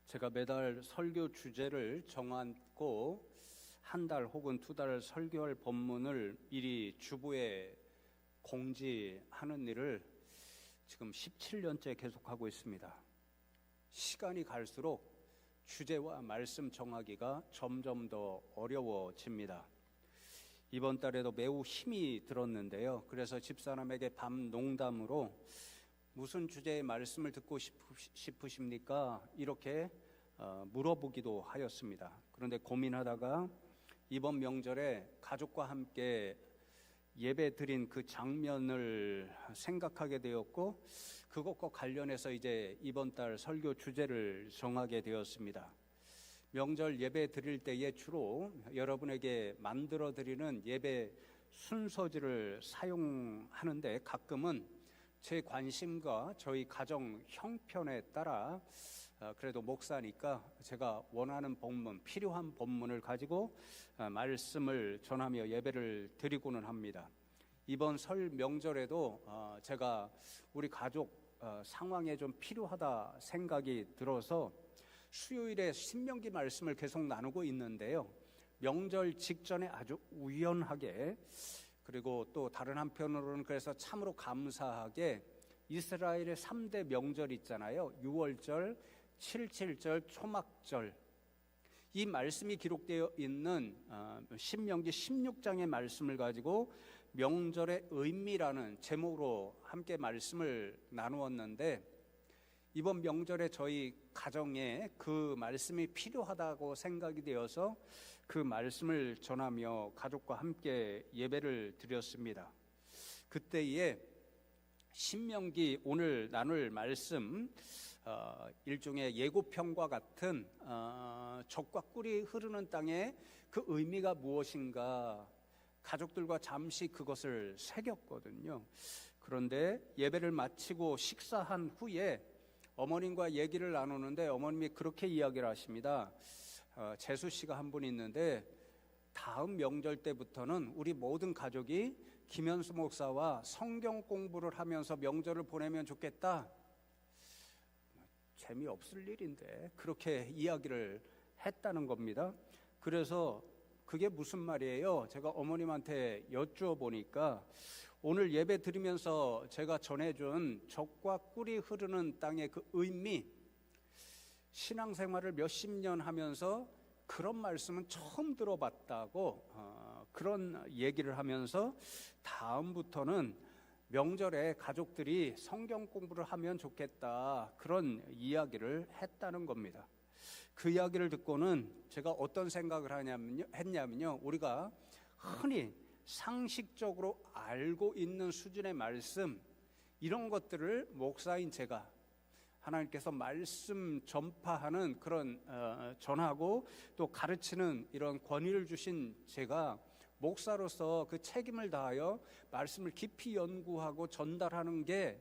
제가 매달 설교 주제를 정하고 한 달 혹은 두 달 설교할 본문을 미리 주보에 공지하는 일을 지금 17년째 계속하고 있습니다. 시간이 갈수록 주제와 말씀 정하기가 점점 더 어려워집니다. 이번 달에도 매우 힘이 들었는데요. 그래서 집사람에게 밤 농담으로 무슨 주제의 말씀을 듣고 싶으십니까? 이렇게 물어보기도 하였습니다. 그런데 고민하다가 이번 명절에 가족과 함께 예배 드린 그 장면을 생각하게 되었고, 그것과 관련해서 이제 이번 달 설교 주제를 정하게 되었습니다. 명절 예배 드릴 때에 주로 여러분에게 만들어 드리는 예배 순서지를 사용하는데, 가끔은 제 관심과 저희 가정 형편에 따라 그래도 목사니까 제가 원하는 본문, 필요한 본문을 가지고 말씀을 전하며 예배를 드리고는 합니다. 이번 설 명절에도 제가 우리 가족 상황에 좀 필요하다 생각이 들어서 수요일에 신명기 말씀을 계속 나누고 있는데요. 명절 직전에 아주 우연하게, 그리고 또 다른 한편으로는 그래서 참으로 감사하게 이스라엘의 3대 명절 있잖아요. 유월절, 7.7절, 초막절, 이 말씀이 기록되어 있는 신명기 16장의 말씀을 가지고 명절의 의미라는 제목으로 함께 말씀을 나누었는데, 이번 명절에 저희 가정에 그 말씀이 필요하다고 생각이 되어서 그 말씀을 전하며 가족과 함께 예배를 드렸습니다. 그때에 신명기 오늘 나눌 말씀, 일종의 예고편과 같은 젖과 꿀이 흐르는 땅의 그 의미가 무엇인가 가족들과 잠시 그것을 새겼거든요. 그런데 예배를 마치고 식사한 후에 어머님과 얘기를 나누는데 어머님이 그렇게 이야기를 하십니다. 재수 씨가 한 분 있는데 다음 명절 때부터는 우리 모든 가족이 김현수 목사와 성경 공부를 하면서 명절을 보내면 좋겠다. 재미없을 일인데 그렇게 이야기를 했다는 겁니다. 그래서 그게 무슨 말이에요? 제가 어머님한테 여쭈어 보니까 오늘 예배 드리면서 제가 전해준 젖과 꿀이 흐르는 땅의 그 의미, 신앙생활을 몇십 년 하면서 그런 말씀은 처음 들어봤다고 그런 얘기를 하면서 다음부터는 명절에 가족들이 성경 공부를 하면 좋겠다, 그런 이야기를 했다는 겁니다. 그 이야기를 듣고는 제가 어떤 생각을 했냐면요, 우리가 흔히 상식적으로 알고 있는 수준의 말씀, 이런 것들을 목사인 제가, 하나님께서 말씀 전파하는 그런 전하고 또 가르치는 이런 권위를 주신 제가 목사로서 그 책임을 다하여 말씀을 깊이 연구하고 전달하는 게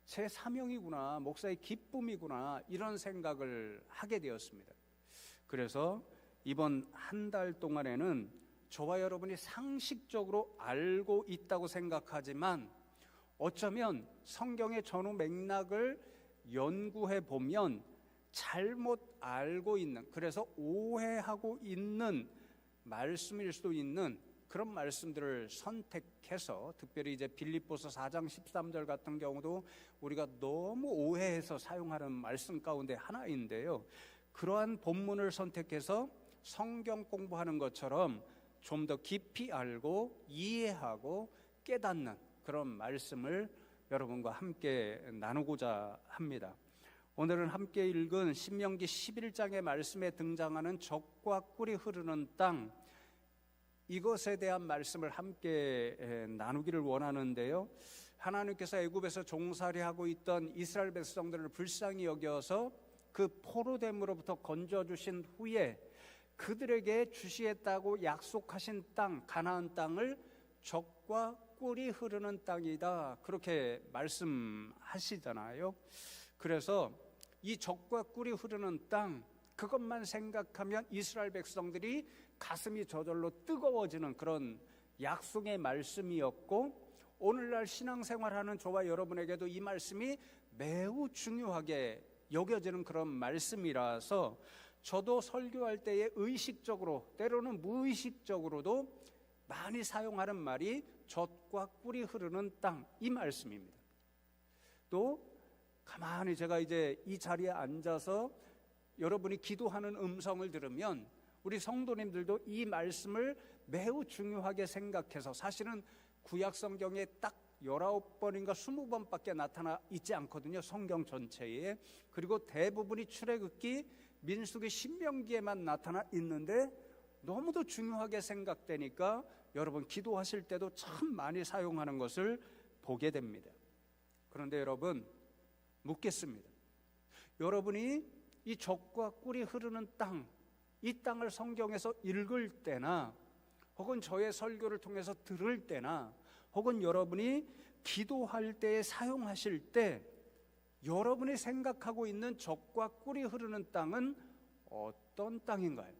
제 사명이구나, 목사의 기쁨이구나, 이런 생각을 하게 되었습니다. 그래서 이번 한 달 동안에는 저와 여러분이 상식적으로 알고 있다고 생각하지만 어쩌면 성경의 전후 맥락을 연구해 보면 잘못 알고 있는, 그래서 오해하고 있는 말씀일 수도 있는 그런 말씀들을 선택해서, 특별히 이제 빌립보서 4장 13절 같은 경우도 우리가 너무 오해해서 사용하는 말씀 가운데 하나인데요, 그러한 본문을 선택해서 성경 공부하는 것처럼 좀 더 깊이 알고 이해하고 깨닫는 그런 말씀을 여러분과 함께 나누고자 합니다. 오늘은 함께 읽은 신명기 11장의 말씀에 등장하는 젖과 꿀이 흐르는 땅, 이것에 대한 말씀을 함께 나누기를 원하는데요, 하나님께서 애굽에서 종살이하고 있던 이스라엘 백성들을 불쌍히 여겨서 그 포로됨으로부터 건져주신 후에 그들에게 주시겠다고 약속하신 땅, 가나안 땅을 젖과 꿀이 흐르는 땅이다, 그렇게 말씀하시잖아요. 그래서 이 젖과 꿀이 흐르는 땅, 그것만 생각하면 이스라엘 백성들이 가슴이 저절로 뜨거워지는 그런 약속의 말씀이었고, 오늘날 신앙생활하는 저와 여러분에게도 이 말씀이 매우 중요하게 여겨지는 그런 말씀이라서 저도 설교할 때에 의식적으로 때로는 무의식적으로도 많이 사용하는 말이 젖과 꿀이 흐르는 땅, 이 말씀입니다. 또 가만히 제가 이제 이 자리에 앉아서 여러분이 기도하는 음성을 들으면 우리 성도님들도 이 말씀을 매우 중요하게 생각해서, 사실은 구약 성경에 딱 19번인가 20번밖에 나타나 있지 않거든요, 성경 전체에. 그리고 대부분이 출애굽기, 민수기, 신명기에만 나타나 있는데 너무도 중요하게 생각되니까 여러분 기도하실 때도 참 많이 사용하는 것을 보게 됩니다. 그런데 여러분 묻겠습니다. 여러분이 이 젖과 꿀이 흐르는 땅, 이 땅을 성경에서 읽을 때나 혹은 저의 설교를 통해서 들을 때나 혹은 여러분이 기도할 때에 사용하실 때 여러분이 생각하고 있는 젖과 꿀이 흐르는 땅은 어떤 땅인가요?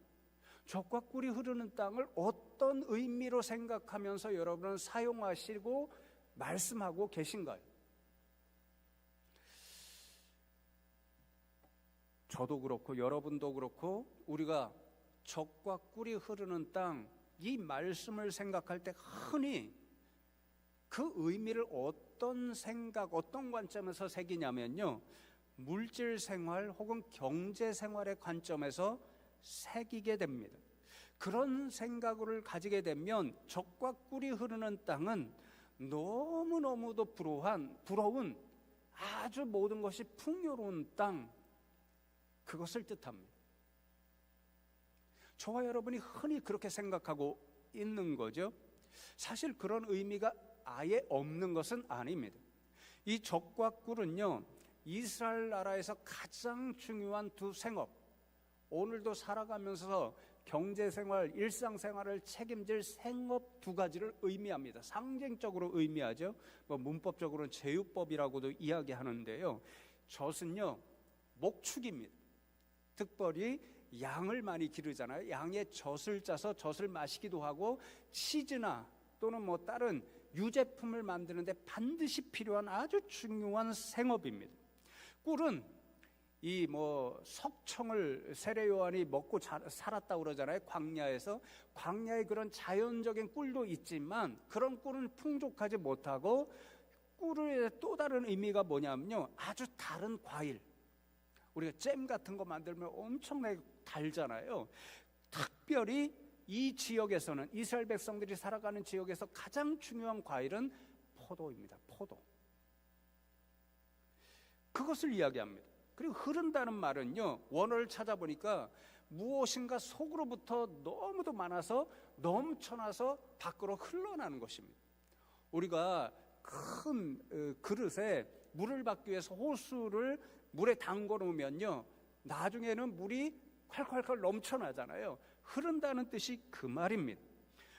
젖과 꿀이 흐르는 땅을 어떤 의미로 생각하면서 여러분은 사용하시고 말씀하고 계신가요? 저도 그렇고 여러분도 그렇고 우리가 젖과 꿀이 흐르는 땅, 이 말씀을 생각할 때 흔히 그 의미를 어떤 생각, 어떤 관점에서 새기냐면요, 물질 생활 혹은 경제 생활의 관점에서 새기게 됩니다. 그런 생각을 가지게 되면 젖과 꿀이 흐르는 땅은 너무너무도 부러운 아주 모든 것이 풍요로운 땅, 그것을 뜻합니다. 저와 여러분이 흔히 그렇게 생각하고 있는 거죠. 사실 그런 의미가 아예 없는 것은 아닙니다. 이 젖과 꿀은요, 이스라엘 나라에서 가장 중요한 두 생업, 오늘도 살아가면서 경제생활, 일상생활을 책임질 생업 두 가지를 의미합니다. 상징적으로 의미하죠. 문법적으로는 제휴법이라고도 이야기하는데요, 젖은요 목축입니다. 특별히 양을 많이 기르잖아요. 양의 젖을 짜서 젖을 마시기도 하고 치즈나 또는 다른 유제품을 만드는데 반드시 필요한 아주 중요한 생업입니다. 꿀은 이 석청을 세례 요한이 먹고 살았다고 그러잖아요. 광야에서. 광야에 그런 자연적인 꿀도 있지만 그런 꿀은 풍족하지 못하고, 꿀의 또 다른 의미가 뭐냐면요, 아주 다른 과일, 우리가 잼 같은 거 만들면 엄청나게 달잖아요. 특별히 이 지역에서는, 이스라엘 백성들이 살아가는 지역에서 가장 중요한 과일은 포도입니다. 포도. 그것을 이야기합니다. 그리고 흐른다는 말은요, 원어를 찾아보니까 무엇인가 속으로부터 너무도 많아서 넘쳐나서 밖으로 흘러나는 것입니다. 우리가 큰 그릇에 물을 받기 위해서 호수를 물에 담궈 놓으면요, 나중에는 물이 콸콸콸 넘쳐나잖아요. 흐른다는 뜻이 그 말입니다.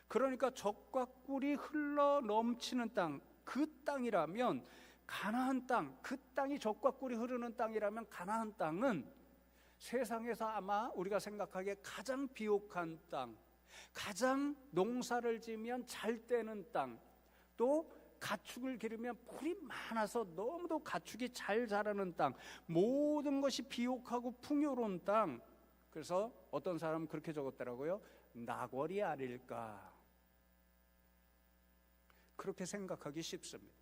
그러니까 젖과 꿀이 흘러 넘치는 땅, 그 땅이라면 가나안 땅, 그 땅이 젖과 꿀이 흐르는 땅이라면 가나안 땅은 세상에서 아마 우리가 생각하기에 가장 비옥한 땅, 가장 농사를 지으면 잘 되는 땅, 또 가축을 기르면 풀이 많아서 너무도 가축이 잘 자라는 땅, 모든 것이 비옥하고 풍요로운 땅. 그래서 어떤 사람은 그렇게 적었더라고요. 나궐이 아닐까, 그렇게 생각하기 쉽습니다.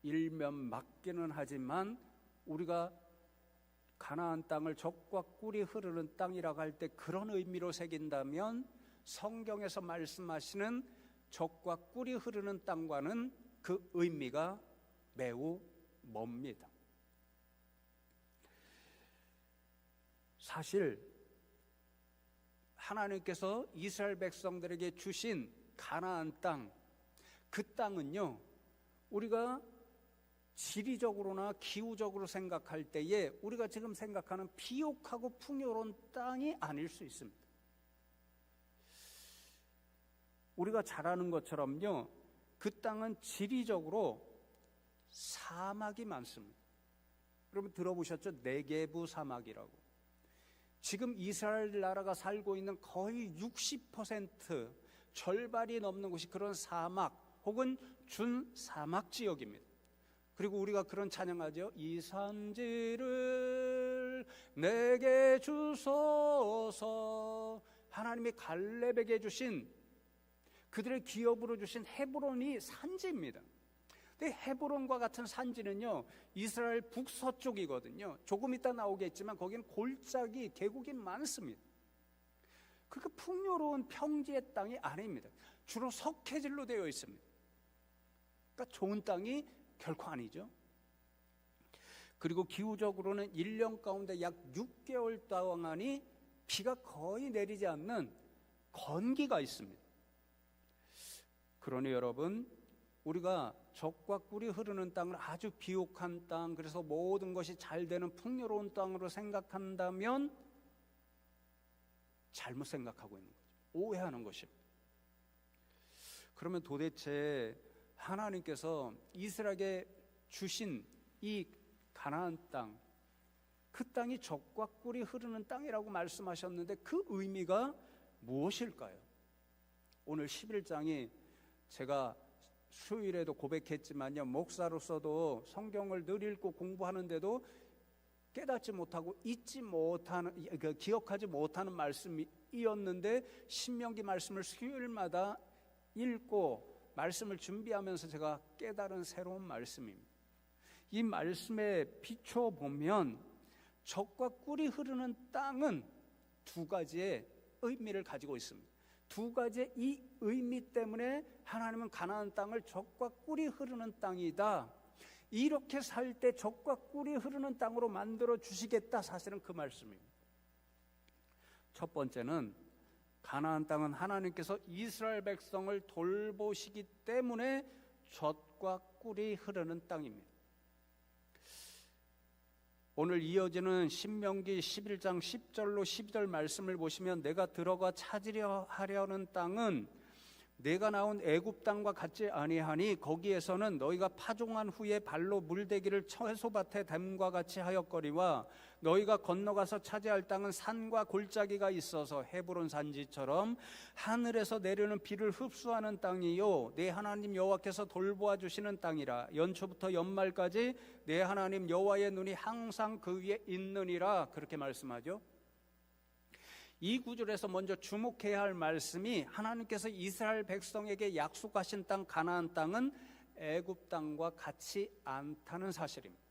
일면 맞기는 하지만 우리가 가나안 땅을 젖과 꿀이 흐르는 땅이라고 할 때 그런 의미로 새긴다면 성경에서 말씀하시는 젖과 꿀이 흐르는 땅과는 그 의미가 매우 멉니다. 사실 하나님께서 이스라엘 백성들에게 주신 가나안 땅, 그 땅은요, 우리가 지리적으로나 기후적으로 생각할 때에 우리가 지금 생각하는 비옥하고 풍요로운 땅이 아닐 수 있습니다. 우리가 잘 아는 것처럼요, 그 땅은 지리적으로 사막이 많습니다. 여러분 들어보셨죠? 네게부 사막이라고. 지금 이스라엘 나라가 살고 있는 거의 60%, 절반이 넘는 곳이 그런 사막 혹은 준사막 지역입니다. 그리고 우리가 그런 찬양하죠. 이 산지를 내게 주소서. 하나님이 갈렙에게 주신, 그들의 기업으로 주신 헤브론이 산지입니다. 근데 헤브론과 같은 산지는요, 이스라엘 북서쪽이거든요. 조금 이따 나오겠지만 거기는 골짜기, 계곡이 많습니다. 그렇게 풍요로운 평지의 땅이 아닙니다. 주로 석회질로 되어 있습니다. 그러니까 좋은 땅이 결코 아니죠. 그리고 기후적으로는 1년 가운데 약 6개월 동안이 비가 거의 내리지 않는 건기가 있습니다. 그러니 여러분, 우리가 적과 꿀이 흐르는 땅을 아주 비옥한 땅, 그래서 모든 것이 잘 되는 풍요로운 땅으로 생각한다면 잘못 생각하고 있는 거죠. 오해하는 것입니다. 그러면 도대체 하나님께서 이스라엘에게 주신 이 가나안 땅, 그 땅이 적과 꿀이 흐르는 땅이라고 말씀하셨는데 그 의미가 무엇일까요? 오늘 11장이 제가 수요일에도 고백했지만요, 목사로서도 성경을 늘 읽고 공부하는데도 깨닫지 못하고 잊지 못하는, 기억하지 못하는 말씀이었는데 신명기 말씀을 수요일마다 읽고 말씀을 준비하면서 제가 깨달은 새로운 말씀입니다. 이 말씀에 비춰보면 적과 꿀이 흐르는 땅은 두 가지의 의미를 가지고 있습니다. 두 가지의 이 의미 때문에 하나님은 가나안 땅을 적과 꿀이 흐르는 땅이다, 이렇게 살 때 적과 꿀이 흐르는 땅으로 만들어 주시겠다, 사실은 그 말씀입니다. 첫 번째는 가나안 땅은 하나님께서 이스라엘 백성을 돌보시기 때문에 젖과 꿀이 흐르는 땅입니다. 오늘 이어지는 신명기 11장 10절로 12절 말씀을 보시면 내가 들어가 찾으려 하려는 땅은 내가 나온 애굽 땅과 같지 아니하니 거기에서는 너희가 파종한 후에 발로 물대기를 채소밭에 댐과 같이 하였거니와 너희가 건너가서 차지할 땅은 산과 골짜기가 있어서 헤브론 산지처럼 하늘에서 내려는 비를 흡수하는 땅이요 내 하나님 여호와께서 돌보아 주시는 땅이라. 연초부터 연말까지 내 하나님 여호와의 눈이 항상 그 위에 있느니라, 그렇게 말씀하죠. 이 구절에서 먼저 주목해야 할 말씀이 하나님께서 이스라엘 백성에게 약속하신 땅 가나안 땅은 애굽 땅과 같이 않다는 사실입니다.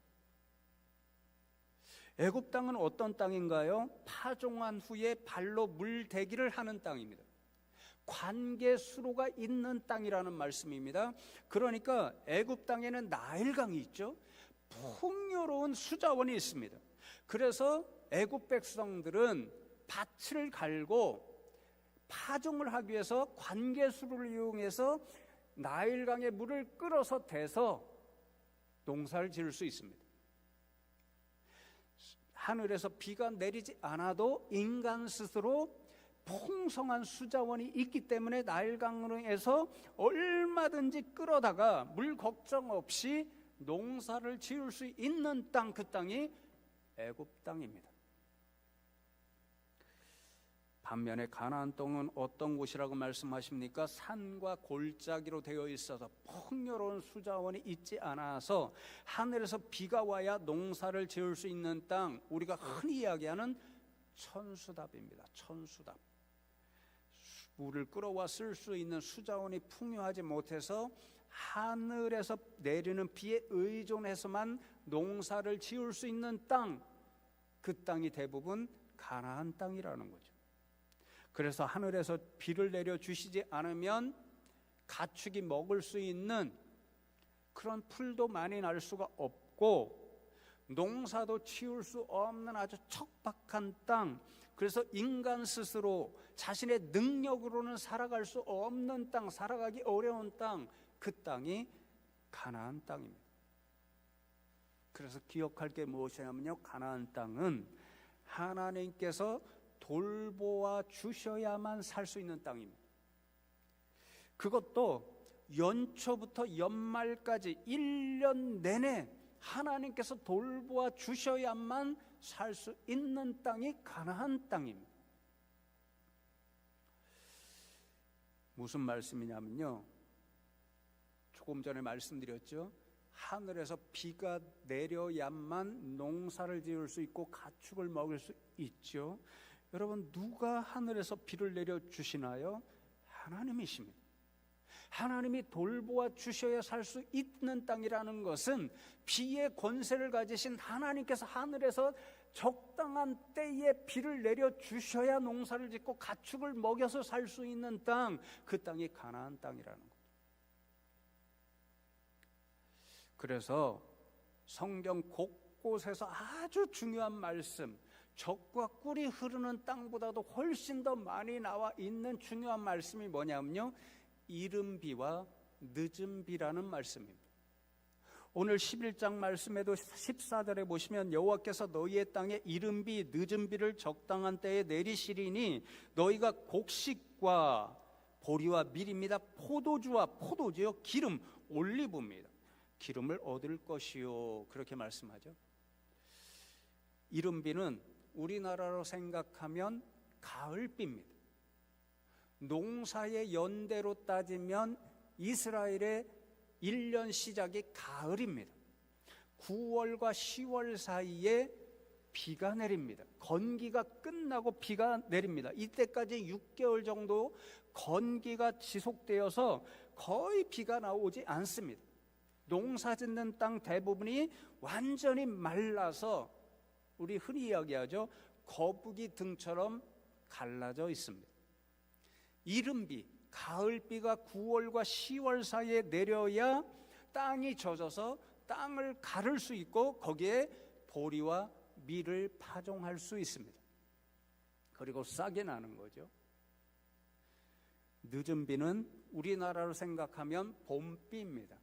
애굽 땅은 어떤 땅인가요? 파종한 후에 발로 물대기를 하는 땅입니다. 관계수로가 있는 땅이라는 말씀입니다. 그러니까 애굽 땅에는 나일강이 있죠. 풍요로운 수자원이 있습니다. 그래서 애굽 백성들은 밭을 갈고 파종을 하기 위해서 관계수를 이용해서 나일강의 물을 끌어서 대서 농사를 지을 수 있습니다. 하늘에서 비가 내리지 않아도 인간 스스로 풍성한 수자원이 있기 때문에 나일강에서 얼마든지 끌어다가 물 걱정 없이 농사를 지을 수 있는 땅, 그 땅이 애굽 땅입니다. 반면에 가나안 땅은 어떤 곳이라고 말씀하십니까? 산과 골짜기로 되어 있어서 풍요로운 수자원이 있지 않아서 하늘에서 비가 와야 농사를 지을 수 있는 땅, 우리가 흔히 이야기하는 천수답입니다. 천수답. 물을 끌어와 쓸 수 있는 수자원이 풍요하지 못해서 하늘에서 내리는 비에 의존해서만 농사를 지을 수 있는 땅, 그 땅이 대부분 가나안 땅이라는 거죠. 그래서 하늘에서 비를 내려 주시지 않으면 가축이 먹을 수 있는 그런 풀도 많이 날 수가 없고 농사도 지을 수 없는 아주 척박한 땅, 그래서 인간 스스로 자신의 능력으로는 살아갈 수 없는 땅, 살아가기 어려운 땅, 그 땅이 가나안 땅입니다. 그래서 기억할 게 무엇이냐면요, 가나안 땅은 하나님께서 돌보아 주셔야만 살 수 있는 땅입니다. 그것도 연초부터 연말까지 1년 내내 하나님께서 돌보아 주셔야만 살 수 있는 땅이 가나안 땅입니다. 무슨 말씀이냐면요, 조금 전에 말씀드렸죠. 하늘에서 비가 내려야만 농사를 지을 수 있고 가축을 먹을 수 있죠. 여러분, 누가 하늘에서 비를 내려주시나요? 하나님이십니다. 하나님이 돌보아 주셔야 살 수 있는 땅이라는 것은 비의 권세를 가지신 하나님께서 하늘에서 적당한 때에 비를 내려주셔야 농사를 짓고 가축을 먹여서 살 수 있는 땅, 그 땅이 가나안 땅이라는 거예요. 그래서 성경 곳곳에서 아주 중요한 말씀, 적과 꿀이 흐르는 땅보다도 훨씬 더 많이 나와 있는 중요한 말씀이 뭐냐면요, 이른 비와 늦은 비라는 말씀입니다. 오늘 11장 말씀에도 14절에 보시면 여호와께서 너희의 땅에 이른 비 늦은 비를 적당한 때에 내리시리니 너희가 곡식과 보리와 밀입니다. 포도주와 포도주요 기름 올리브입니다. 기름을 얻을 것이요, 그렇게 말씀하죠. 이른 비는 우리나라로 생각하면 가을비입니다. 농사의 연대로 따지면 이스라엘의 1년 시작이 가을입니다. 9월과 10월 사이에 비가 내립니다. 건기가 끝나고 비가 내립니다. 이때까지 6개월 정도 건기가 지속되어서 거의 비가 나오지 않습니다. 농사 짓는 땅 대부분이 완전히 말라서 우리 흔히 이야기하죠, 거북이 등처럼 갈라져 있습니다. 이른비, 가을비가 9월과 10월 사이에 내려야 땅이 젖어서 땅을 가를 수 있고 거기에 보리와 밀을 파종할 수 있습니다. 그리고 싹이 나는 거죠. 늦은 비는 우리나라로 생각하면 봄비입니다.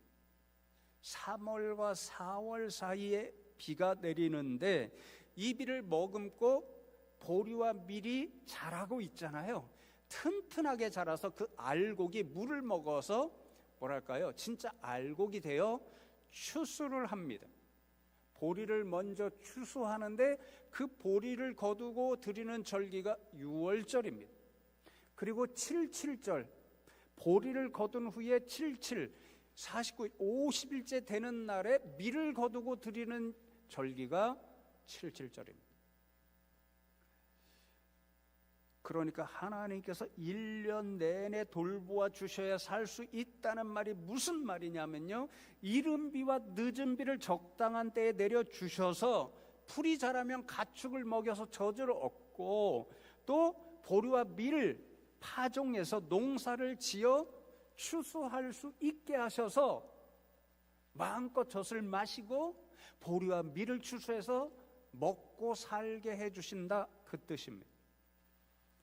3월과 4월 사이에 비가 내리는데 이 비를 머금고 보리와 밀이 자라고 있잖아요. 튼튼하게 자라서 그 알곡이 물을 먹어서 뭐랄까요, 진짜 알곡이 되어 추수를 합니다. 보리를 먼저 추수하는데 그 보리를 거두고 드리는 절기가 유월절입니다. 그리고 77절, 보리를 거둔 후에 77, 49일, 50일째 되는 날에 밀을 거두고 드리는 절기가 77절입니다. 그러니까 하나님께서 1년 내내 돌보아 주셔야 살 수 있다는 말이 무슨 말이냐면요, 이른 비와 늦은 비를 적당한 때에 내려주셔서 풀이 자라면 가축을 먹여서 젖을 얻고 또 보리와 밀을 파종해서 농사를 지어 추수할 수 있게 하셔서 마음껏 젖을 마시고 보리와 밀을 추수해서 먹고 살게 해주신다, 그 뜻입니다.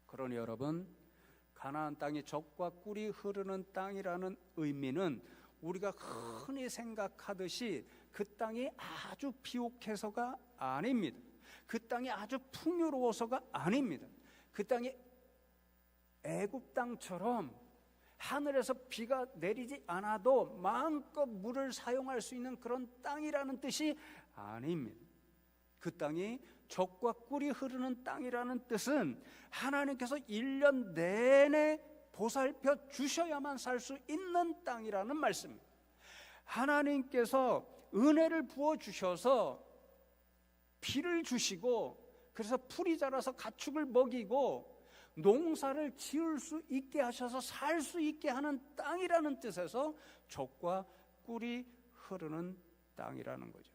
그러니 여러분, 가나안 땅이 젖과 꿀이 흐르는 땅이라는 의미는 우리가 흔히 생각하듯이 그 땅이 아주 비옥해서가 아닙니다. 그 땅이 아주 풍요로워서가 아닙니다. 그 땅이 애굽 땅처럼 하늘에서 비가 내리지 않아도 마음껏 물을 사용할 수 있는 그런 땅이라는 뜻이 아닙니다. 그 땅이 젖과 꿀이 흐르는 땅이라는 뜻은 하나님께서 1년 내내 보살펴 주셔야만 살 수 있는 땅이라는 말씀입니다. 하나님께서 은혜를 부어 주셔서 비를 주시고 그래서 풀이 자라서 가축을 먹이고 농사를 지을 수 있게 하셔서 살 수 있게 하는 땅이라는 뜻에서 젖과 꿀이 흐르는 땅이라는 거죠.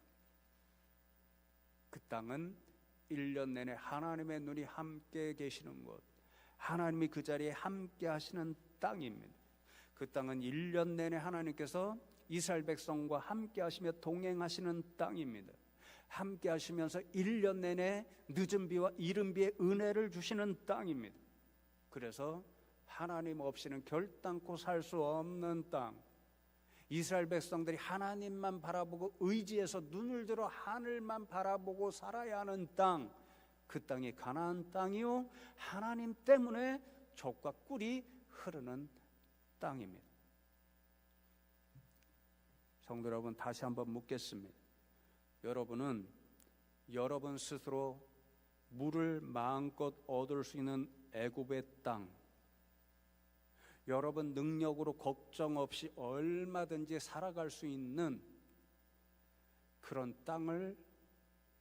그 땅은 1년 내내 하나님의 눈이 함께 계시는 곳, 하나님이 그 자리에 함께 하시는 땅입니다. 그 땅은 1년 내내 하나님께서 이스라엘 백성과 함께 하시며 동행하시는 땅입니다. 함께 하시면서 1년 내내 늦은 비와 이른 비의 은혜를 주시는 땅입니다. 그래서 하나님 없이는 결단코 살 수 없는 땅, 이스라엘 백성들이 하나님만 바라보고 의지해서 눈을 들어 하늘만 바라보고 살아야 하는 땅, 그 땅이 가나안 땅이요, 하나님 때문에 젖과 꿀이 흐르는 땅입니다. 성도 여러분, 다시 한번 묻겠습니다. 여러분은 여러분 스스로 물을 마음껏 얻을 수 있는 애굽의 땅, 여러분 능력으로 걱정 없이 얼마든지 살아갈 수 있는 그런 땅을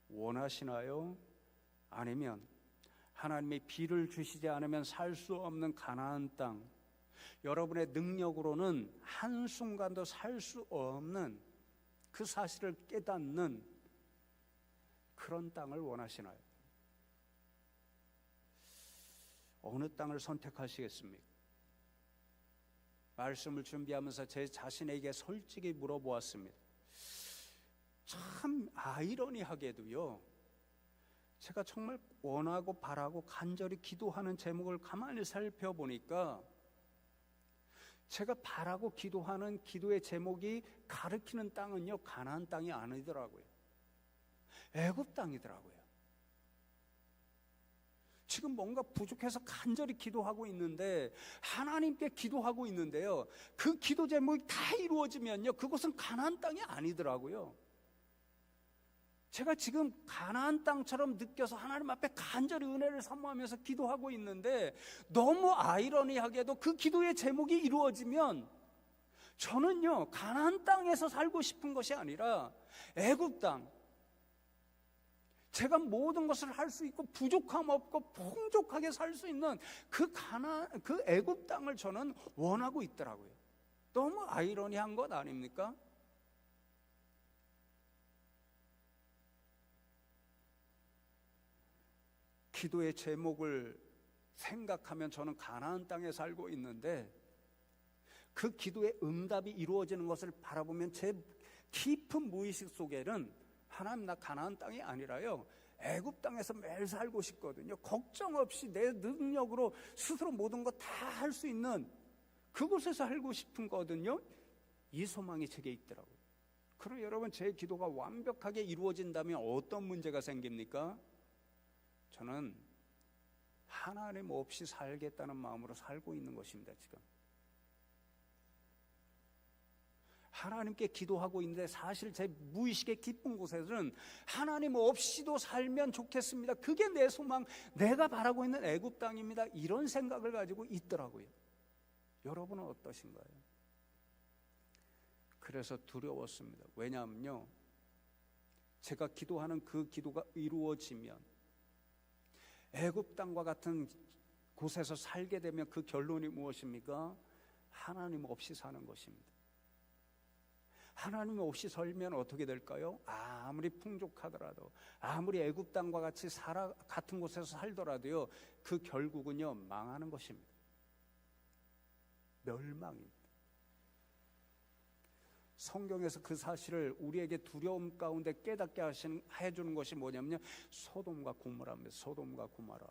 원하시나요? 아니면 하나님이 비를 주시지 않으면 살 수 없는 가나안 땅, 여러분의 능력으로는 한순간도 살 수 없는 그 사실을 깨닫는 그런 땅을 원하시나요? 어느 땅을 선택하시겠습니까? 말씀을 준비하면서 제 자신에게 솔직히 물어보았습니다. 참 아이러니하게도요, 제가 정말 원하고 바라고 간절히 기도하는 제목을 가만히 살펴보니까 제가 바라고 기도하는 기도의 제목이 가리키는 땅은요, 가나안 땅이 아니더라고요. 애굽 땅이더라고요. 지금 뭔가 부족해서 간절히 기도하고 있는데, 하나님께 기도하고 있는데요, 그 기도 제목이 다 이루어지면요, 그곳은 가나안 땅이 아니더라고요. 제가 지금 가나안 땅처럼 느껴서 하나님 앞에 간절히 은혜를 사모하면서 기도하고 있는데, 너무 아이러니하게도 그 기도의 제목이 이루어지면 저는요, 가나안 땅에서 살고 싶은 것이 아니라 애굽 땅, 제가 모든 것을 할 수 있고 부족함 없고 풍족하게 살 수 있는 그 애굽 땅을 저는 원하고 있더라고요. 너무 아이러니한 것 아닙니까? 기도의 제목을 생각하면 저는 가나안 땅에 살고 있는데, 그 기도의 응답이 이루어지는 것을 바라보면 제 깊은 무의식 속에는 하나님, 나 가나안 땅이 아니라요, 애굽 땅에서 매일 살고 싶거든요. 걱정 없이 내 능력으로 스스로 모든 거 다 할 수 있는 그곳에서 살고 싶은 거거든요. 이 소망이 제게 있더라고요. 그럼 여러분, 제 기도가 완벽하게 이루어진다면 어떤 문제가 생깁니까? 저는 하나님 없이 살겠다는 마음으로 살고 있는 것입니다. 지금 하나님께 기도하고 있는데, 사실 제 무의식의 깊은 곳에서는 하나님 없이도 살면 좋겠습니다, 그게 내 소망, 내가 바라고 있는 애굽 땅입니다, 이런 생각을 가지고 있더라고요. 여러분은 어떠신가요? 그래서 두려웠습니다. 왜냐하면요, 제가 기도하는 그 기도가 이루어지면 애굽 땅과 같은 곳에서 살게 되면 그 결론이 무엇입니까? 하나님 없이 사는 것입니다. 하나님 없이 살면 어떻게 될까요? 아무리 풍족하더라도, 아무리 애굽 땅과 같이 같은 곳에서 살더라도요, 그 결국은요, 망하는 것입니다. 멸망입니다. 성경에서 그 사실을 우리에게 두려움 가운데 깨닫게 해주는 것이 뭐냐면요, 소돔과 고모라입니다. 소돔과 고모라.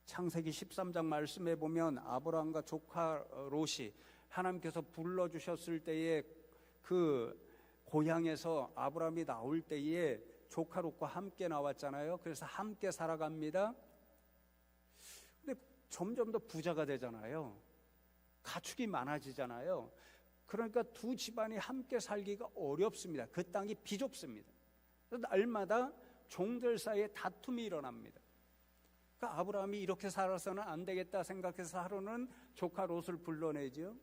창세기 13장 말씀에 보면 아브라함과 조카 롯이 하나님께서 불러주셨을 때에 그 고향에서 아브라함이 나올 때에 조카 롯과 함께 나왔잖아요. 그래서 함께 살아갑니다. 근데 점점 더 부자가 되잖아요. 가축이 많아지잖아요. 그러니까 두 집안이 함께 살기가 어렵습니다. 그 땅이 비좁습니다. 그래서 날마다 종들 사이에 다툼이 일어납니다. 그러니까 아브라함이 이렇게 살아서는 안 되겠다 생각해서 하루는 조카 롯을 불러내죠.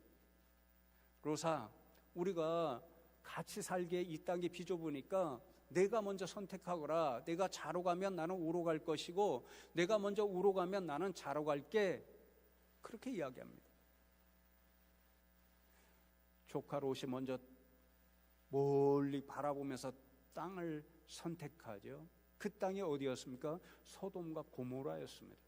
롯아, 우리가 같이 살기에 이 땅이 비좁으니까 내가 먼저 선택하거라. 내가 좌로 가면 나는 우로 갈 것이고, 내가 먼저 우로 가면 나는 좌로 갈게. 그렇게 이야기합니다. 조카 롯이 먼저 멀리 바라보면서 땅을 선택하죠. 그 땅이 어디였습니까? 소돔과 고모라였습니다.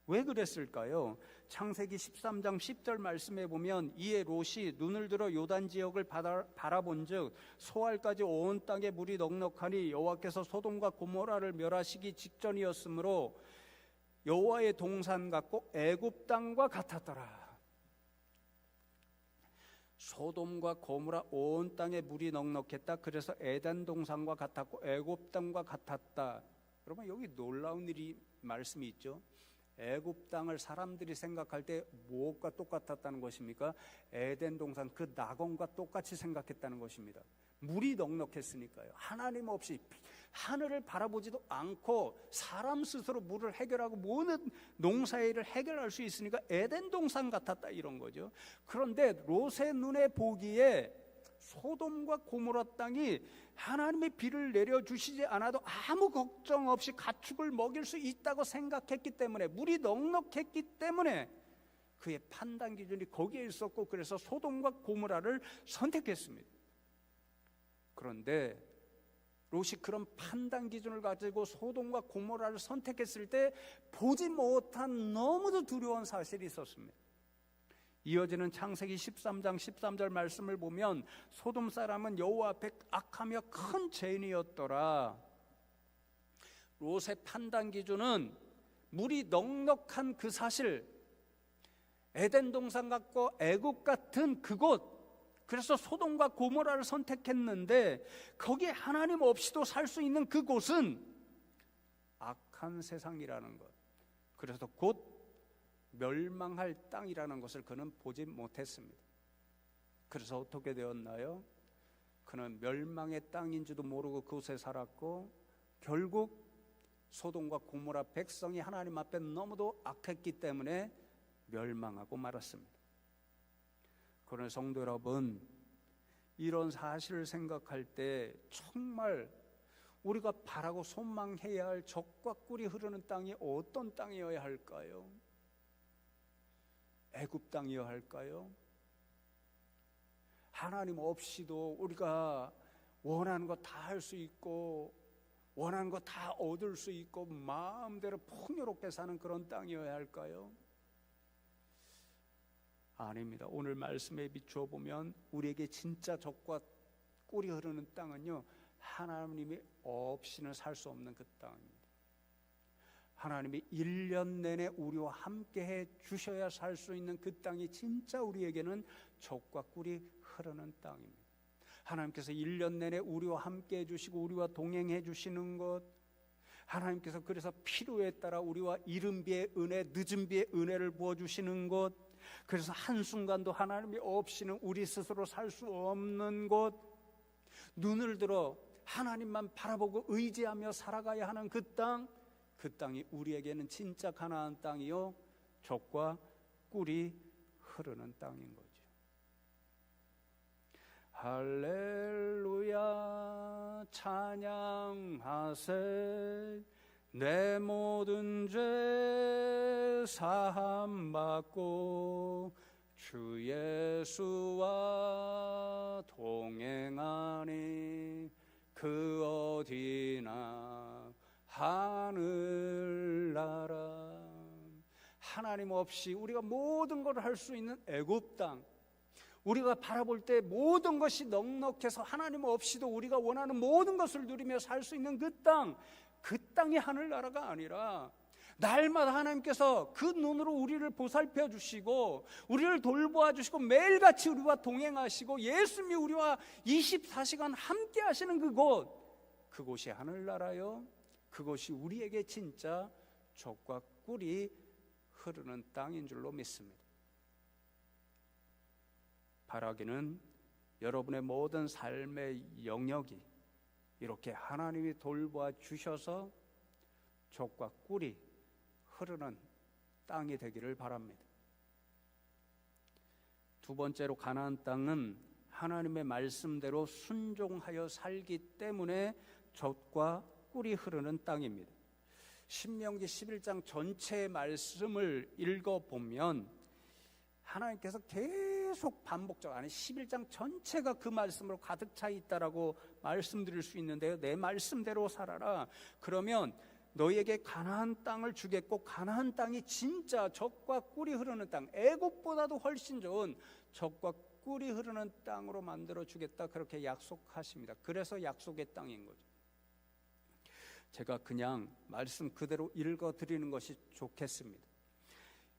왜 그랬을까요? 창세기 13장 10절 말씀에 보면, 이에 롯이 눈을 들어 요단 지역을 바라본즉 소알까지 온 땅에 물이 넉넉하니 여호와께서 소돔과 고모라를 멸하시기 직전이었으므로 여호와의 동산 같고 애굽 땅과 같았더라. 소돔과 고모라 온 땅에 물이 넉넉했다. 그래서 에덴 동산과 같았고 애굽 땅과 같았다. 여러분, 여기 놀라운 말씀이 있죠. 애굽 땅을 사람들이 생각할 때 무엇과 똑같았다는 것입니까? 에덴 동산 그 낙원과 똑같이 생각했다는 것입니다. 물이 넉넉했으니까요. 하나님 없이 하늘을 바라보지도 않고 사람 스스로 물을 해결하고 모든 농사일을 해결할 수 있으니까 에덴 동산 같았다, 이런 거죠. 그런데 롯의 눈에 보기에 소돔과 고모라 땅이 하나님의 비를 내려주시지 않아도 아무 걱정 없이 가축을 먹일 수 있다고 생각했기 때문에, 물이 넉넉했기 때문에 그의 판단 기준이 거기에 있었고, 그래서 소돔과 고모라를 선택했습니다. 그런데 롯이 그런 판단 기준을 가지고 소돔과 고모라를 선택했을 때 보지 못한 너무도 두려운 사실이 있었습니다. 이어지는 창세기 13장 13절 말씀을 보면 소돔 사람은 여호와 앞에 악하며 큰 죄인이었더라. 롯의 판단 기준은 물이 넉넉한 그 사실, 에덴 동산 같고 애굽 같은 그곳, 그래서 소돔과 고모라를 선택했는데 거기에 하나님 없이도 살 수 있는 그곳은 악한 세상이라는 것, 그래서 곧 멸망할 땅이라는 것을 그는 보지 못했습니다. 그래서 어떻게 되었나요? 그는 멸망의 땅인지도 모르고 그곳에 살았고, 결국 소돔과 고모라 백성이 하나님 앞에 너무도 악했기 때문에 멸망하고 말았습니다. 그러나 성도 여러분, 이런 사실을 생각할 때 정말 우리가 바라고 소망해야 할 젖과 꿀이 흐르는 땅이 어떤 땅이어야 할까요? 애굽 땅이어야 할까요? 하나님 없이도 우리가 원하는 거 다 할 수 있고 원하는 거 다 얻을 수 있고 마음대로 풍요롭게 사는 그런 땅이어야 할까요? 아닙니다. 오늘 말씀에 비추어 보면 우리에게 진짜 젖과 꿀이 흐르는 땅은요, 하나님이 없이는 살 수 없는 그 땅입니다. 하나님이 1년 내내 우리와 함께 해 주셔야 살 수 있는 그 땅이 진짜 우리에게는 젖과 꿀이 흐르는 땅입니다. 하나님께서 1년 내내 우리와 함께 해주시고 우리와 동행해 주시는 것, 하나님께서 그래서 필요에 따라 우리와 이른 비의 은혜, 늦은 비의 은혜를 부어주시는 것, 그래서 한순간도 하나님이 없이는 우리 스스로 살 수 없는 것, 눈을 들어 하나님만 바라보고 의지하며 살아가야 하는 그 땅, 그 땅이 우리에게는 진짜 가나안 땅이요, 젖과 꿀이 흐르는 땅인 거죠. 할렐루야 찬양하세, 내 모든 죄 사함 받고 주 예수와 동행하니 그 어디나 하늘나라. 하나님 없이 우리가 모든 걸 할 수 있는 애굽 땅, 우리가 바라볼 때 모든 것이 넉넉해서 하나님 없이도 우리가 원하는 모든 것을 누리며 살 수 있는 그 땅, 그 땅이 하늘나라가 아니라 날마다 하나님께서 그 눈으로 우리를 보살펴 주시고 우리를 돌보아 주시고 매일같이 우리와 동행하시고 예수님이 우리와 24시간 함께 하시는 그곳, 그곳이 하늘나라요, 그것이 우리에게 진짜 젖과 꿀이 흐르는 땅인 줄로 믿습니다. 바라기는 여러분의 모든 삶의 영역이 이렇게 하나님이 돌보아 주셔서 젖과 꿀이 흐르는 땅이 되기를 바랍니다. 두 번째로, 가나안 땅은 하나님의 말씀대로 순종하여 살기 때문에 젖과 꿀이 흐르는 땅입니다. 신명기 11장 전체의 말씀을 읽어보면 하나님께서 계속 반복적으로, 아니 11장 전체가 그 말씀으로 가득 차 있다라고 말씀드릴 수 있는데요, 내 말씀대로 살아라, 그러면 너희에게 가나안 땅을 주겠고 가나안 땅이 진짜 젖과 꿀이 흐르는 땅, 애굽보다도 훨씬 좋은 젖과 꿀이 흐르는 땅으로 만들어 주겠다, 그렇게 약속하십니다. 그래서 약속의 땅인 거죠. 제가 그냥 말씀 그대로 읽어드리는 것이 좋겠습니다.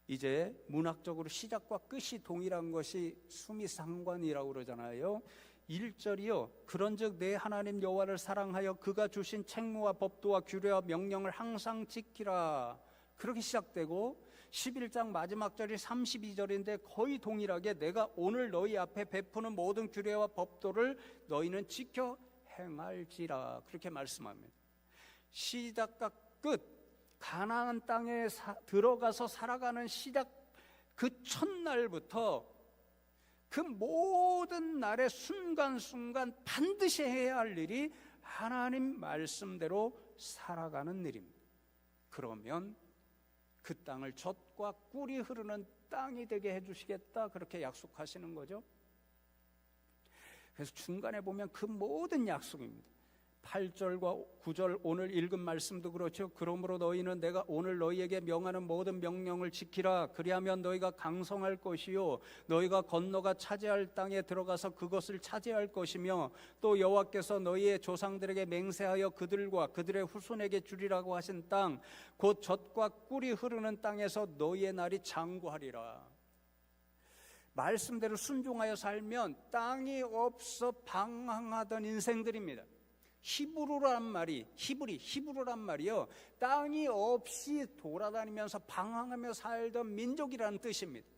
이제 문학적으로 시작과 끝이 동일한 것이 수미상관이라고 그러잖아요. 1절이요, 그런즉 내 하나님 여호와를 사랑하여 그가 주신 책무와 법도와 규례와 명령을 항상 지키라, 그렇게 시작되고 11장 마지막 절이 32절인데 거의 동일하게 내가 오늘 너희 앞에 베푸는 모든 규례와 법도를 너희는 지켜 행할지라, 그렇게 말씀합니다. 시작과 끝, 가나안 땅에 들어가서 살아가는 시작 그 첫날부터 그 모든 날의 순간순간 반드시 해야 할 일이 하나님 말씀대로 살아가는 일입니다. 그러면 그 땅을 젖과 꿀이 흐르는 땅이 되게 해주시겠다, 그렇게 약속하시는 거죠. 그래서 중간에 보면 그 모든 약속입니다. 8절과 9절 오늘 읽은 말씀도 그렇죠. 그러므로 너희는 내가 오늘 너희에게 명하는 모든 명령을 지키라. 그리하면 너희가 강성할 것이요 너희가 건너가 차지할 땅에 들어가서 그것을 차지할 것이며, 또 여호와께서 너희의 조상들에게 맹세하여 그들과 그들의 후손에게 주리라고 하신 땅, 곧 젖과 꿀이 흐르는 땅에서 너희의 날이 장구하리라. 말씀대로 순종하여 살면 땅이 없어 방황하던 인생들입니다. 히브리란 말이요, 땅이 없이 돌아다니면서 방황하며 살던 민족이라는 뜻입니다.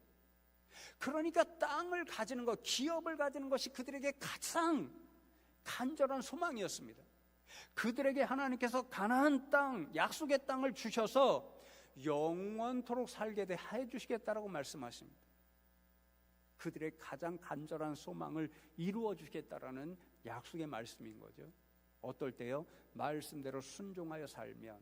그러니까 땅을 가지는 것, 기업을 가지는 것이 그들에게 가장 간절한 소망이었습니다. 그들에게 하나님께서 가나안 땅, 약속의 땅을 주셔서 영원토록 살게 해 주시겠다라고 말씀하십니다. 그들의 가장 간절한 소망을 이루어 주시겠다라는 약속의 말씀인 거죠. 어떨 때요? 말씀대로 순종하여 살면.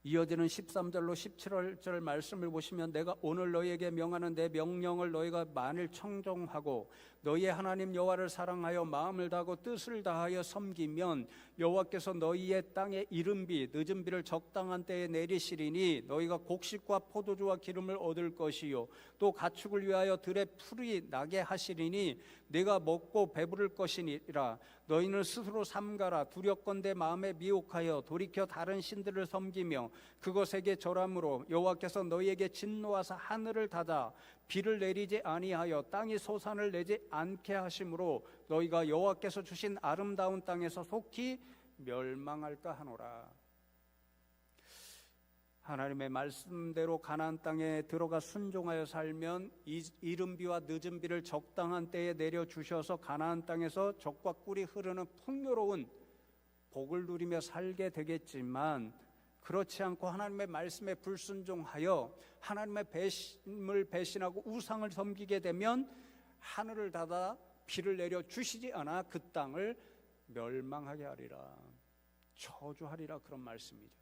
이어지는 13절로 17절 말씀을 보시면, 내가 오늘 너희에게 명하는 내 명령을 너희가 만일 청종하고 너희의 하나님 여호와를 사랑하여 마음을 다하고 뜻을 다하여 섬기면 여호와께서 너희의 땅에 이른비 늦은 비를 적당한 때에 내리시리니 너희가 곡식과 포도주와 기름을 얻을 것이요 또 가축을 위하여 들에 풀이 나게 하시리니 내가 먹고 배부를 것이니라. 너희는 스스로 삼가라. 두렵건대 마음에 미혹하여 돌이켜 다른 신들을 섬기며 그것에게 절함으로 여호와께서 너희에게 진노하사 하늘을 닫아 비를 내리지 아니하여 땅이 소산을 내지 않게 하심으로 너희가 여호와께서 주신 아름다운 땅에서 속히 멸망할까 하노라. 하나님의 말씀대로 가나안 땅에 들어가 순종하여 살면 이른 비와 늦은 비를 적당한 때에 내려주셔서 가나안 땅에서 젖과 꿀이 흐르는 풍요로운 복을 누리며 살게 되겠지만, 그렇지 않고 하나님의 말씀에 불순종하여 하나님의 배심을 배신하고 우상을 섬기게 되면 하늘을 닫아 비를 내려주시지 않아 그 땅을 멸망하게 하리라, 저주하리라, 그런 말씀이죠.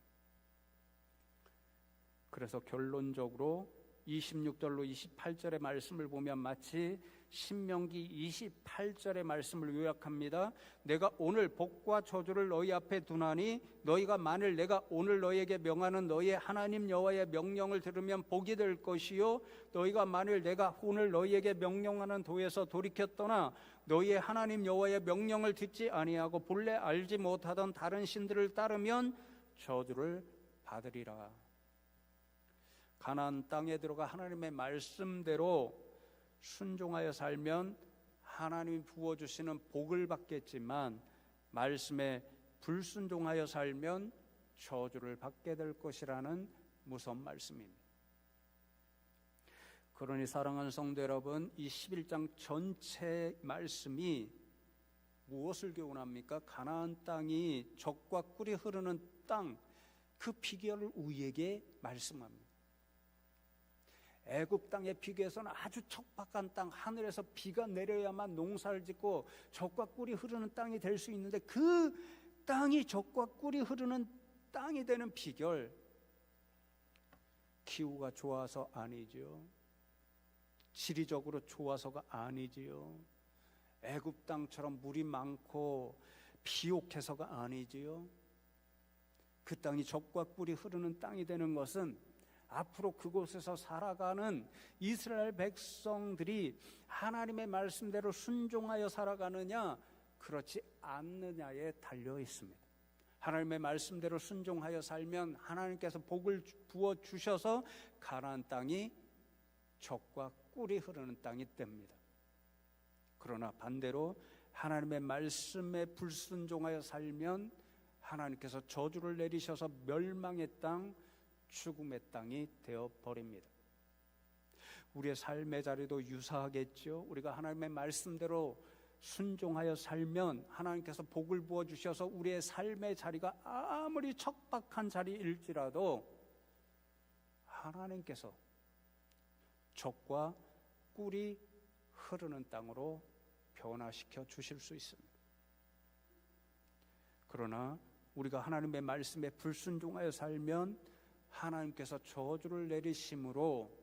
그래서 결론적으로 26절로 28절의 말씀을 보면 마치 신명기 28절의 말씀을 요약합니다. 내가 오늘 복과 저주를 너희 앞에 두나니 너희가 만일 내가 오늘 너희에게 명하는 너희의 하나님 여호와의 명령을 들으면 복이 될 것이요 너희가 만일 내가 오늘 너희에게 명령하는 도에서 돌이켜 떠나 너희의 하나님 여호와의 명령을 듣지 아니하고 본래 알지 못하던 다른 신들을 따르면 저주를 받으리라. 가나안 땅에 들어가 하나님의 말씀대로 순종하여 살면 하나님이 부어주시는 복을 받겠지만, 말씀에 불순종하여 살면 저주를 받게 될 것이라는 무서운 말씀입니다. 그러니 사랑하는 성도 여러분, 이 11장 전체 말씀이 무엇을 교훈합니까? 가나안 땅이 젖과 꿀이 흐르는 땅, 그 비결을 우리에게 말씀합니다. 애굽 땅에 비교해서는 아주 척박한 땅, 하늘에서 비가 내려야만 농사를 짓고 젖과 꿀이 흐르는 땅이 될 수 있는데, 그 땅이 젖과 꿀이 흐르는 땅이 되는 비결, 기후가 좋아서 아니지요. 지리적으로 좋아서가 아니지요. 애굽 땅처럼 물이 많고 비옥해서가 아니지요. 그 땅이 젖과 꿀이 흐르는 땅이 되는 것은 앞으로 그곳에서 살아가는 이스라엘 백성들이 하나님의 말씀대로 순종하여 살아가느냐 그렇지 않느냐에 달려 있습니다. 하나님의 말씀대로 순종하여 살면 하나님께서 복을 부어주셔서 가나안 땅이 젖과 꿀이 흐르는 땅이 됩니다. 그러나 반대로 하나님의 말씀에 불순종하여 살면 하나님께서 저주를 내리셔서 멸망의 땅, 죽음의 땅이 되어버립니다. 우리의 삶의 자리도 유사하겠죠. 우리가 하나님의 말씀대로 순종하여 살면 하나님께서 복을 부어주셔서 우리의 삶의 자리가 아무리 척박한 자리일지라도 하나님께서 젖과 꿀이 흐르는 땅으로 변화시켜 주실 수 있습니다. 그러나 우리가 하나님의 말씀에 불순종하여 살면 하나님께서 저주를 내리심으로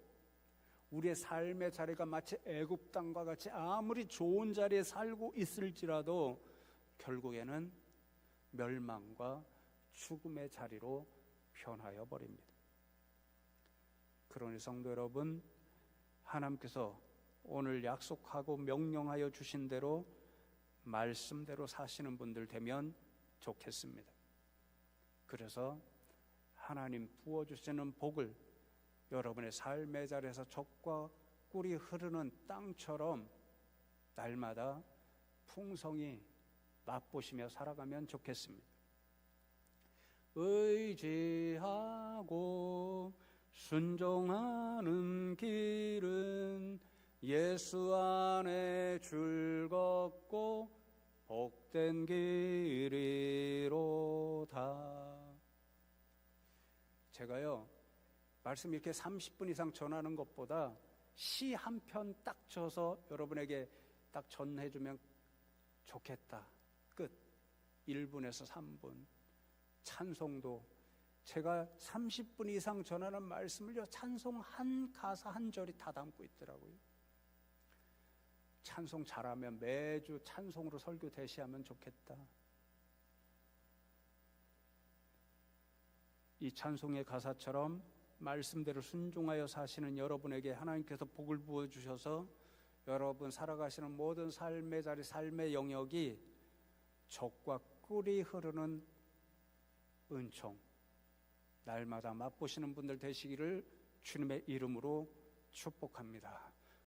우리의 삶의 자리가 마치 애굽 땅과 같이 아무리 좋은 자리에 살고 있을지라도 결국에는 멸망과 죽음의 자리로 변하여 버립니다. 그러니 성도 여러분, 하나님께서 오늘 약속하고 명령하여 주신 대로 말씀대로 사시는 분들 되면 좋겠습니다. 그래서 하나님 부어주시는 복을 여러분의 삶의 자리에서 젖과 꿀이 흐르는 땅처럼 날마다 풍성히 맛보시며 살아가면 좋겠습니다. 의지하고 순종하는 길은 예수 안에 즐겁고 복된 길이로다. 제가요, 말씀 이렇게 30분 이상 전하는 것보다 시 한 편 딱 쳐서 여러분에게 딱 전해주면 좋겠다. 끝. 1분에서 3분. 찬송도 제가 30분 이상 전하는 말씀을요, 찬송 한 가사 한 절이 다 담고 있더라고요. 찬송 잘하면 매주 찬송으로 설교 대시하면 좋겠다. 이 찬송의 가사처럼 말씀대로 순종하여 사시는 여러분에게 하나님께서 복을 부어주셔서 여러분 살아가시는 모든 삶의 자리, 삶의 영역이 젖과 꿀이 흐르는 은총, 날마다 맛보시는 분들 되시기를 주님의 이름으로 축복합니다.